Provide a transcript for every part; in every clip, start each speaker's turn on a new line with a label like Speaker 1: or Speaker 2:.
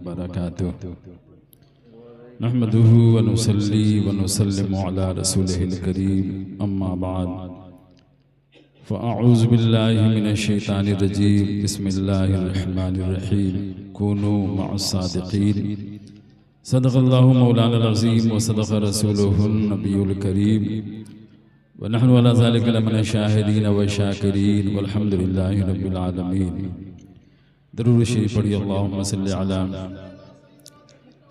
Speaker 1: बरकातुहू। नहमदुहु व नुसल्ली व नुसल्लिमु अला रसूलिहिल करीम, अम्मा बाद, फ़अऊज़ु बिल्लाहि मिनश शैतानिर रजीम, बिस्मिल्लाहिर रहमानिर रहीम, कूनू मअस-सादिक़ीन। सदक़ल्लाहु मौलाना अज़ीम व सदक़ रसूलुहुन नबियुल करीम व नहनु अला ज़ालिका लमिन शाहिदीन व शाकिरीन वल्हम्दुलिल्लाहि रब्बिल आलमीन। दरूद शरीफ पढ़िए। अल्लाहुम्मा सल्लि अला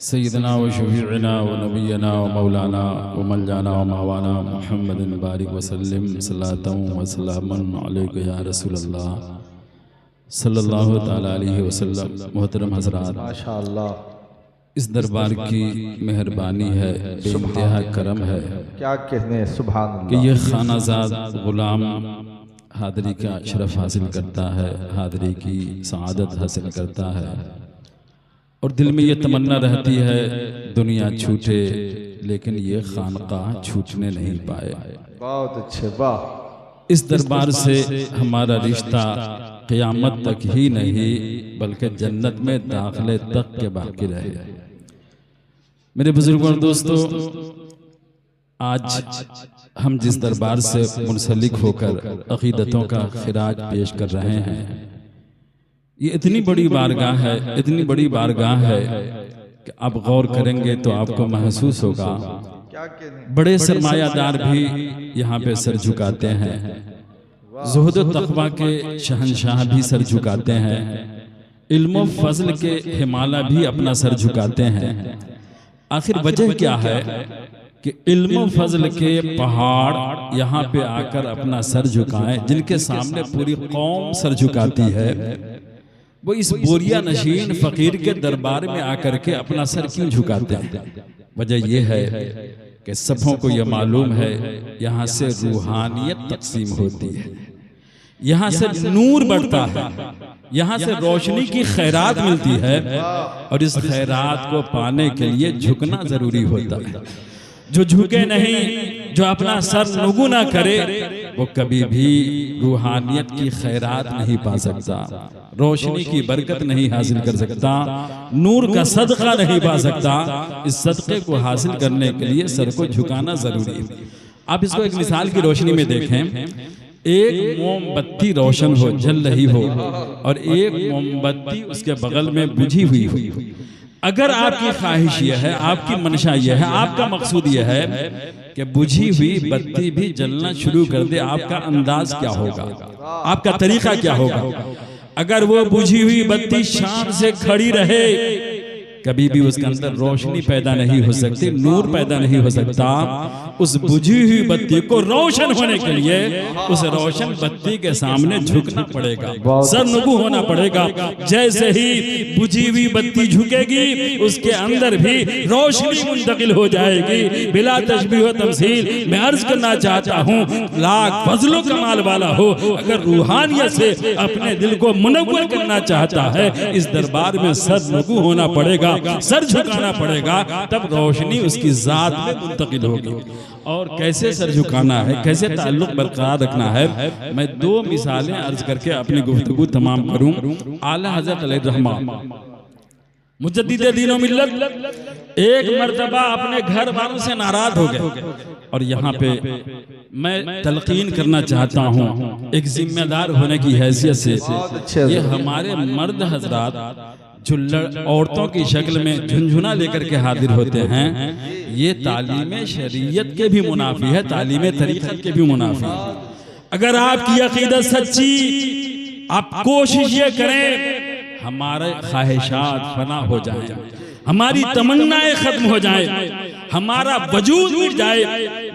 Speaker 1: सय्यिदना व शफ़ीअना व नबियना व मौलाना व मौलाना व मवाना मुहम्मदिन बारिक व सल्लिम सल्लतन व सलामन अलैका या रसूलल्लाह सल्लल्लाहु तआला अलैहि वसल्लम। मोहतरम हज़रात,
Speaker 2: माशाअल्लाह,
Speaker 1: इस दरबार की मेहरबानी है, बेइंतहा करम है
Speaker 2: क्या कहने, सुभान
Speaker 1: कि
Speaker 2: अल्लाह।
Speaker 1: यह खानाजाद गुलाम हादरी का शरफ हासिल करता है, हादरी की सआदत हासिल करता है और दिल में ये तमन्ना रहती है दुनिया छूटे, लेकिन ये खानकाह छूटने नहीं पाए।
Speaker 2: बहुत अच्छे, वाह।
Speaker 1: इस दरबार से हमारा रिश्ता क़यामत तक ही नहीं बल्कि जन्नत में दाखिले तक के बाकी रहे। मेरे बुजुर्गों और दोस्तों, आज हम जिस दरबार से मुंसलिक होकर अक़ीदतों का खिराज पेश कर रहे हैं, ये इतनी बड़ी बारगाह है, इतनी बड़ी बारगाह है कि आप गौर करेंगे तो आपको महसूस होगा
Speaker 2: क्या कहने,
Speaker 1: बड़े सरमायादार भी यहाँ पे सर झुकाते हैं, ज़ुहद व तक़वा के शहंशाह भी सर झुकाते हैं, इल्म व फज़ल के हिमाला भी अपना सर झुकाते हैं। आखिर वजह क्या है कि इल्म व फज़ल के पहाड़ यहाँ पे आकर अपना सर झुकाएं, जिनके सामने पूरी कौम सर झुकाती है, वो इस बोरिया नशीन फ़कीर के दरबार में आकर के अपना सर क्यों झुकाते हैं? वजह यह है कि सबों को यह मालूम है यहाँ से रूहानियत तकसीम होती है, यहाँ से नूर बढ़ता है, यहाँ से रोशनी की खैरात मिलती है और इस खैरात को पाने के लिए झुकना जरूरी होता है। जो झुके नहीं, जो अपना सर नुगु ना करे, वो कभी भी रूहानियत की खैरात नहीं पा सकता, रोशनी की बरकत नहीं हासिल कर सकता, नूर का सदका नहीं पा सकता। इस सदके को हासिल करने के लिए सर को झुकाना जरूरी है। आप इसको एक मिसाल की रोशनी में देखें। एक मोमबत्ती रोशन हो, जल रही हो, और एक मोमबत्ती उसके बगल में बुझी हुई हो। अगर आपकी ख्वाहिश यह है, आपकी मंशा यह है, आपका मकसूद यह है कि बुझी हुई बत्ती भी जलना शुरू कर दे, आपका अंदाज क्या होगा, आपका तरीका क्या होगा? अगर वो बुझी हुई बत्ती शान से खड़ी रहे, कभी भी उसके अंदर रोशनी पैदा नहीं हो सकती, नूर पैदा नहीं हो सकता। उस बुझी हुई बत्ती को रोशन होने के लिए उस रोशन बत्ती के सामने झुकना पड़ेगा, सर नुगु होना पड़ेगा। जैसे ही बुझी हुई बत्ती झुकेगी, उसके अंदर भी रोशनी मुंतकिल हो जाएगी। बिला तशबीह व तमसील मैं अर्ज करना चाहता हूँ, लाख फजलो कमाल वाला हो, अगर रूहानियत से अपने दिल को मुनव्वर करना चाहता है, इस दरबार में सर नुगु होना पड़ेगा, सर झुकाना पड़ेगा, तब रोशनी उसकी जात में मुंतकिल होगी। और कैसे सर झुकाना है, कैसे ताल्लुक बरकरार रखना है, मैं दो मिसालें अर्ज करके अपनी गुफ्तगू तमाम करूं। आला हज़रत अलैहिर्रहमान मुजद्दिद दीन व मिल्लत एक मर्तबा अपने घर वालों से नाराज हो गए, और यहाँ पे मैं तलकीन करना चाहता हूँ एक जिम्मेदार होने की हैसियत से। ये हमारे मर्द हजरात जो औरतों की शक्ल में झुनझुना लेकर के हाजिर होते हैं, ये तालीम शरीयत के भी मुनाफी है, तालीम तरीक़त के भी मुनाफी है। अगर आपकी अकीदत सच्ची, आप कोशिश ये करें हमारे ख्वाहिशात फना हो जाए, हमारी तमन्नाएं खत्म हो जाए, हमारा वजूद मिट जाए,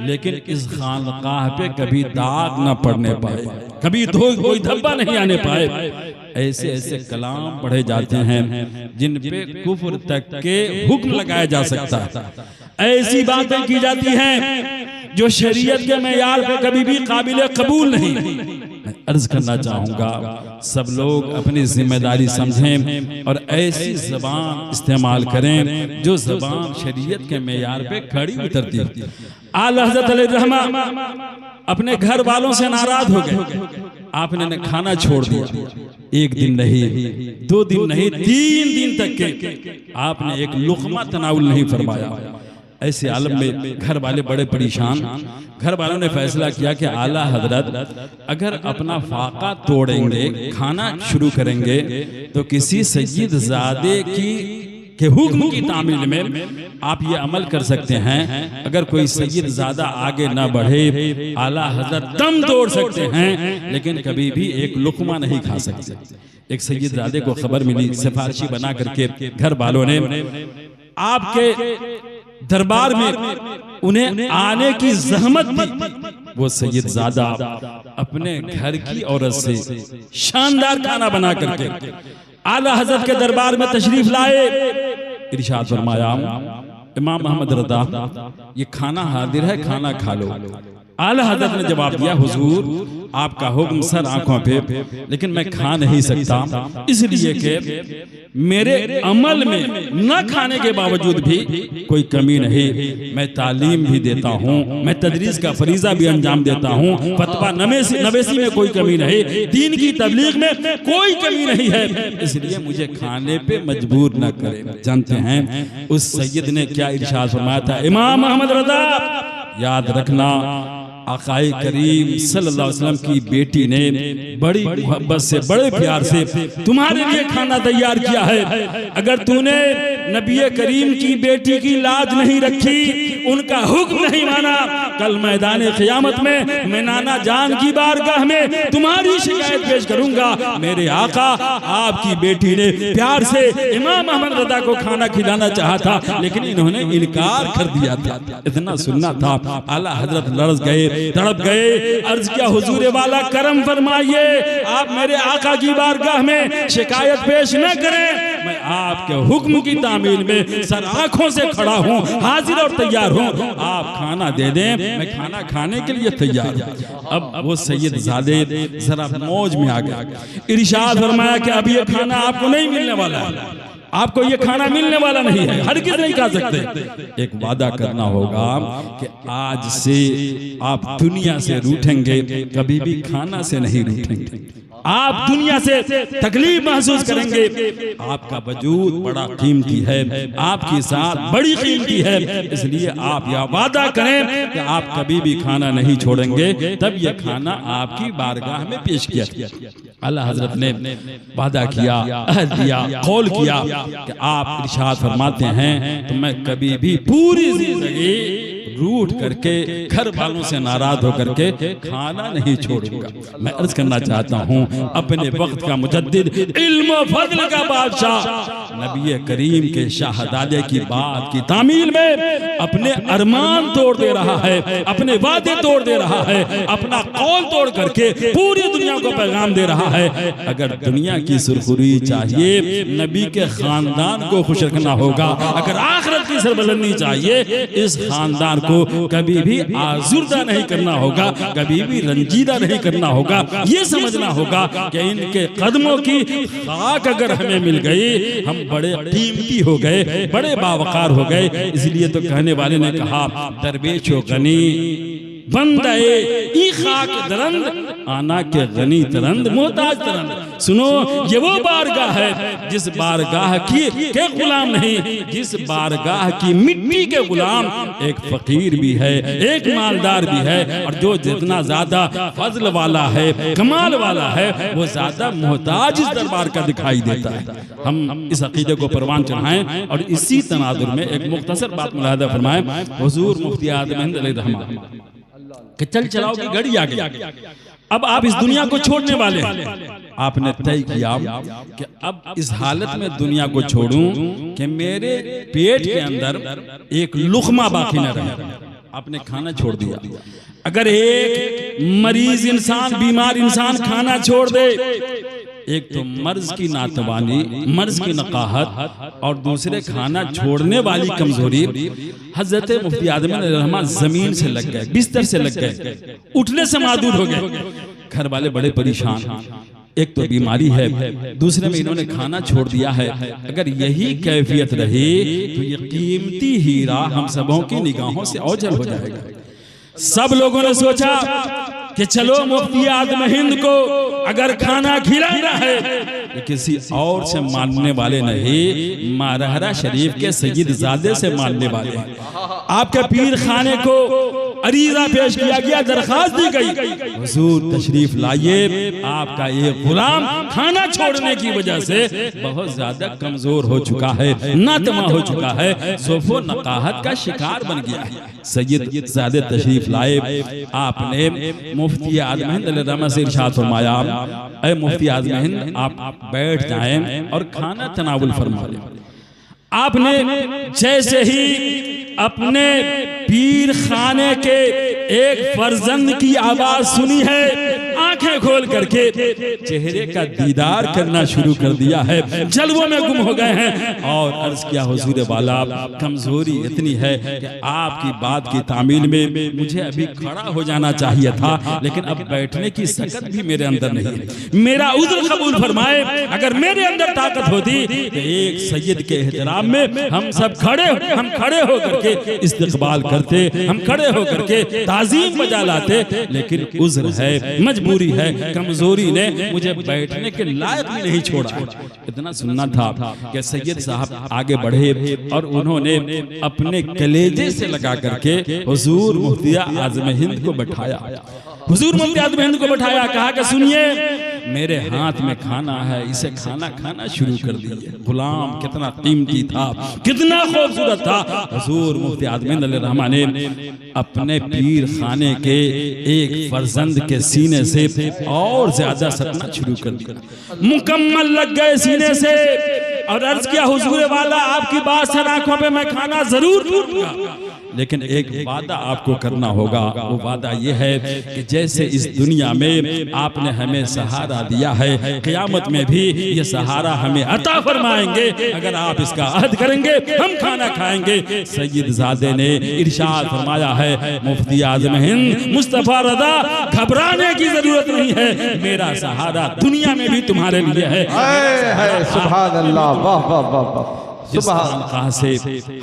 Speaker 1: लेकिन इस खानकाह पे कभी दाग न पड़ने पाए, कभी कोई धब्बा नहीं आने पाए। ऐसे ऐसे कलाम पढ़े जाते हैं जिन पे कुफ्र तक के हुक्म लगाया जा सकता है, ऐसी बातें की जाती हैं जो शरीयत के मेयार पे कभी भी काबिल कबूल नहीं। मैं अर्ज करना चाहूँगा, सब लोग अपनी जिम्मेदारी समझें और ऐसी ज़बान इस्तेमाल करें जो ज़बान शरीयत के मेयार पे खड़ी उतरती है। आला हज़रत अलैहिर्रहमान अपने घर वालों से नाराज हो गए, आपने खाना छोड़ दिया। एक दिन नहीं, 2 दिन नहीं, 3 दिन तक के आपने एक लुक़मा तनाउल नहीं फरमाया। ऐसे आलम में घर वाले बड़े परेशान। घर वालों ने फैसला किया कि आला हजरत अगर अपना फाका तोड़ेंगे, खाना शुरू करेंगे, तो किसी सय्यद ज़ादे के हुक्म की तामील में आप ये अमल कर सकते हैं। अगर कोई सय्यद ज़ादा आगे ना बढ़े, आला हजरत दम तोड़ सकते हैं, लेकिन कभी भी एक लुक़मा नहीं खा सकते। एक सय्यद ज़ादे को खबर मिली, सिफारिशी बना करके घर वालों ने आपके दरबार में उन्हें आने की ज़हमत दी। वो सय्यद ज़ादा अपने घर की औरत से शानदार खाना बना करके आला हज़रत के दरबार में तशरीफ लाए। इरशाद फरमाया, इमाम मोहम्मद रज़ा, ये खाना हाजिर है, खाना खा लो। आला हज़रत ने जवाब दिया, हुजूर आपका हुक्म सर आंखों पे, लेकिन मैं खा नहीं सकता, इसलिए कि मेरे अमल में न खाने के बावजूद भी कोई कमी नहीं। मैं तालीम भी देता हूँ, मैं तदरीस का फरीज़ा भी अंजाम देता हूँ, फतवा नवेसी में कोई कमी नहीं, दीन की तबलीग में कोई कमी नहीं है, इसलिए मुझे खाने पे मजबूर न करें। जानते हैं उस सैयद ने क्या इरशाद फरमाया था? इमाम मोहम्मद रज़ा, याद रखना आकाए करीम सल्लल्लाहु अलैहि वसल्लम की बेटी ने बड़ी मोहब्बत से, बड़े प्यार से तुम्हारे लिए खाना तैयार किया है। अगर तूने नबी करीम की बेटी की लाज नहीं रखी, उनका हुक्म नहीं माना, कल मैदान क़यामत में मैं नाना जान की बारगाह में तुम्हारी शिकायत पेश करूंगा। मेरे आका आपकी बेटी ने प्यार से इमाम अहमद रज़ा को खाना खिलाना चाहा था, लेकिन इन्होंने इनकार कर दिया था। इतना सुनना था, आला हजरत लरज़ गए, तड़प गए, अर्ज किया, हुजूर वाला करम फरमाइए, आप मेरे आका की बारगाह में शिकायत पेश न करें, मैं आपके हुक्म की तामील में सर आंखों से खड़ा हूँ, हाजिर और तैयार हूँ, आप खाना दे दें, मैं खाना खाने के लिए तैयार हूँ। अब वो सैयद ज़ादे जरा मौज में आ गया। इरशाद फरमाया कि अब ये खाना आपको नहीं मिलने वाला है, आपको ये खाना मिलने वाला नहीं है, हर किसी नहीं खा सकते। एक वादा करना होगा कि आज से आप दुनिया से रूठेंगे, कभी भी खाना से नहीं रूठेंगे। आप दुनिया से तकलीफ महसूस करेंगे, आपका वजूद बड़ा कीमती है, आपकी साथ बड़ी कीमती है, इसलिए आप यह वादा करें कि आप कभी भी खाना नहीं छोड़ेंगे। तब यह खाना आपकी बारगाह में पेश किया। अल्लाह हजरत ने वादा किया, अहद दिया, कौल किया कि आप इरशाद फरमाते हैं तो मैं कभी भी पूरी जिंदगी रूठ करके, घर वालों से नाराज होकर के खाना नहीं छोड़ूंगा। मैं अर्ज करना चाहता हूँ, अपने वक्त का मुजद्दिद, इल्म व फज़ल का बादशाह, नबी करीम के शाहदादे की बात की तामील में अपने अरमान तोड़ दे रहा है, अपने वादे तोड़ दे रहा है, अपना कौल तोड़ करके पूरी दुनिया को पैगाम दे रहा है। अगर दुनिया की सुरखुरी चाहिए, नबी के खानदान को खुश रखना होगा। अगर आखिरत की सरबलंदी चाहिए, इस खानदान को कभी भी आज़ुर्दा नहीं करना होगा, कभी भी रंजीदा नहीं करना होगा। ये समझना होगा कि इनके कदमों की खाक अगर हमें मिल गई, हम बड़े कीमती हो गए, बड़े बावकार हो गए। इसलिए तो कहने वाले ने कहा, दरवेशो गनी बंदे ई खाक दरंद, आना के गनी तरंद, मोहताज तरंद। सुनो, ये वो बारगाह है जिस बारगाह की के गुलाम नहीं, जिस बारगाह की मिट्टी के गुलाम एक फकीर भी है, एक मालदार भी है, और जो जितना ज्यादा फजल वाला है, कमाल वाला है, वो ज्यादा मोहताज इस दरबार का दिखाई देता है। हम इस अकीदे को परवान चढ़ाएं और इसी तनाजुर में एक मुख्तसर बात मुलाहजा फरमाएं। हुजूर मुफ्ती आज़म हिंद अलैहिर्रहमा कि चल चलाओ की घड़ी आ गई, अब आप इस दुनिया को छोड़ने वाले हैं। आपने तय किया कि अब इस हालत में दुनिया को छोड़ूं कि मेरे पेट के अंदर एक लुक़मा बाकी न रहे। आपने खाना छोड़ दिया। अगर एक मरीज इंसान, बीमार इंसान खाना छोड़ दे, एक तो मर्ज की नातवानी, मर्ज की नकाहत, और दूसरे खाना छोड़ने वाली कमजोरी। हजरत मुफ्ती आज़म अलैहिर्रहमा जमीन से लग गए, बिस्तर से लग गए, उठने से मादूर हो गए। घर वाले बड़े परेशान, एक तो बीमारी है, दूसरे में इन्होंने खाना छोड़ दिया है। अगर यही कैफियत रही तो ये कीमती हीरा हम सबों की निगाहों से ओझल हो जाएगा। सब लोगों ने सोचा कि चलो मुफ्ती आज़म हिंद को अगर खाना खिलाना है तो किसी और से मानने वाले नहीं, मारहरा शरीफ के सैयद ज़ादे से मानने वाले हैं। आपके पीर खाने को अरीजा पेश किया गया, दरखास्त दी गई, हुजूर तशरीफ लाइए, आपका ये गुलाम खाना छोड़ने की वजह से बहुत ज्यादा कमजोर हो चुका है, नातमा हो चुका है, ज़ोफ़ो नकाहत का शिकार बन गया है। सैयद ज़ादे तशरीफ लाए, आपने मुफ्ती आज़म हिंद से इरशाद फरमाया, ऐ मुफ्ती आज़म हिंद आप बैठ जाएं और खाना तनावुल फरमा लें। आपने जैसे ही अपने पीर खाने के एक फर्जंद की आवाज सुनी है, आंखें खोल करके चेहरे का दीदार करना शुरू कर दिया है, जलवों में गुम हो गए हैं और अर्ज किया, हुजूर वाला कमजोरी इतनी है कि आपकी बात की तामील में मुझे अभी खड़ा हो जाना चाहिए था, लेकिन अब बैठने की सकत भी मेरे अंदर नहीं है। मेरा उज़्र कबूल फरमाए। अगर मेरे अंदर ताकत होती तो एक सैयद के एहतराम में हम सब खड़े हो करके इस्तिक़बाल करते, हम खड़े हो करके ताज़ीम बजा लाते, लेकिन उज़्र है, मजबूरी है, कमजोरी ने मुझे बैठने के लायक भी नहीं छोड़ा। इतना सुनना था कि सैयद साहब आगे बढ़े और उन्होंने अपने कलेजे से लगा करके हुजूर मुफ्ती आज़म हिंद को बैठाया। हुजूर मुफ्ती आज़म हिंद को बैठाया, कहा कि सुनिए, मेरे हाथ में खाना है, इसे खाना शुरू कर दिए। गुलाम कितना कीमती था, कितना खूबसूरत था। हुजूर मुफ्ती आज़म हिंद अलैहिर्रहमान ने अपने पीर खाने के एक फर्जंद के सीने से और ज्यादा सतना शुरू कर दिया, मुकम्मल लग गए सीने से और अर्ज किया, हुजूर वाला आपकी बात से आंखों पे मैं खाना जरूर दूंगा, लेकिन एक वादा आपको करना होगा। वो वादा ये है कि जैसे इस दुनिया में आपने हमें सहारा दिया है, क़यामत में भी ये सहारा हमें अता फरमाएंगे। अगर आप इसका अहद करेंगे हम खाना खाएंगे। सैयद ज़ादे ने इरशाद फरमाया है, मुफ्ती आज़म हिंद मुस्तफ़ा रज़ा, घबराने की जरूरत नहीं है, मेरा सहारा दुनिया में भी तुम्हारे लिए है।
Speaker 2: सुभान अल्लाह, वाह वाह वाह वाह।
Speaker 1: जिस खानक़ाह से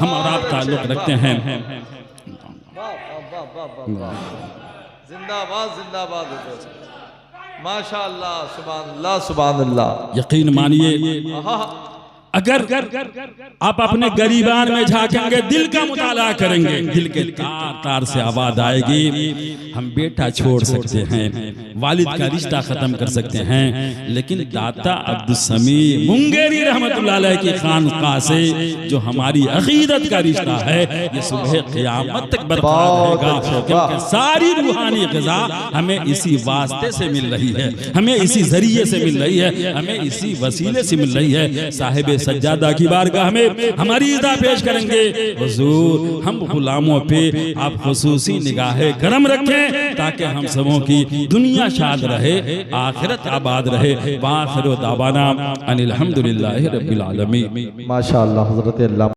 Speaker 1: हम और आप ताल्लुक़ रखते हैं,
Speaker 2: जिंदाबाद जिंदाबाद, माशाअल्लाह, सुभान अल्लाह सुभान अल्लाह।
Speaker 1: यकीन मानिए, अगर आप अपने गरीबान में झांकेंगे, दिल का मुताला करेंगे, दिल के तार तार से आवाज आएगी। हम बेटा छोड़ सकते हैं, वालिद का रिश्ता खत्म कर सकते हैं, लेकिन दाता अब्दुल समी मुंगेरी रहमतुल्लाह अलैह की खानक़ाह से जो हमारी अकीदत का रिश्ता है, ये सुबह क़यामत तक बरकरार रहेगा, क्योंकि सारी रूहानी ग़िज़ा हमें इसी वास्ते से मिल रही है, हमें इसी जरिए से मिल रही है, हमें इसी वसीले से मिल रही है। साहिब सज्जादा की बारगाह में हमारी इज़ा पेश करेंगे, हुजूर हम गुलामों पे आप खुसूसी निगाहे करम रखें, ताकि हम सबों की दुनिया शाद रहे, आखिरत आबाद रहे। वाखिरु दावाना अनिल हम्दुलिल्लाहि रब्बिल आलमीन।
Speaker 2: माशाअल्लाह, हज़रत अल्लाह।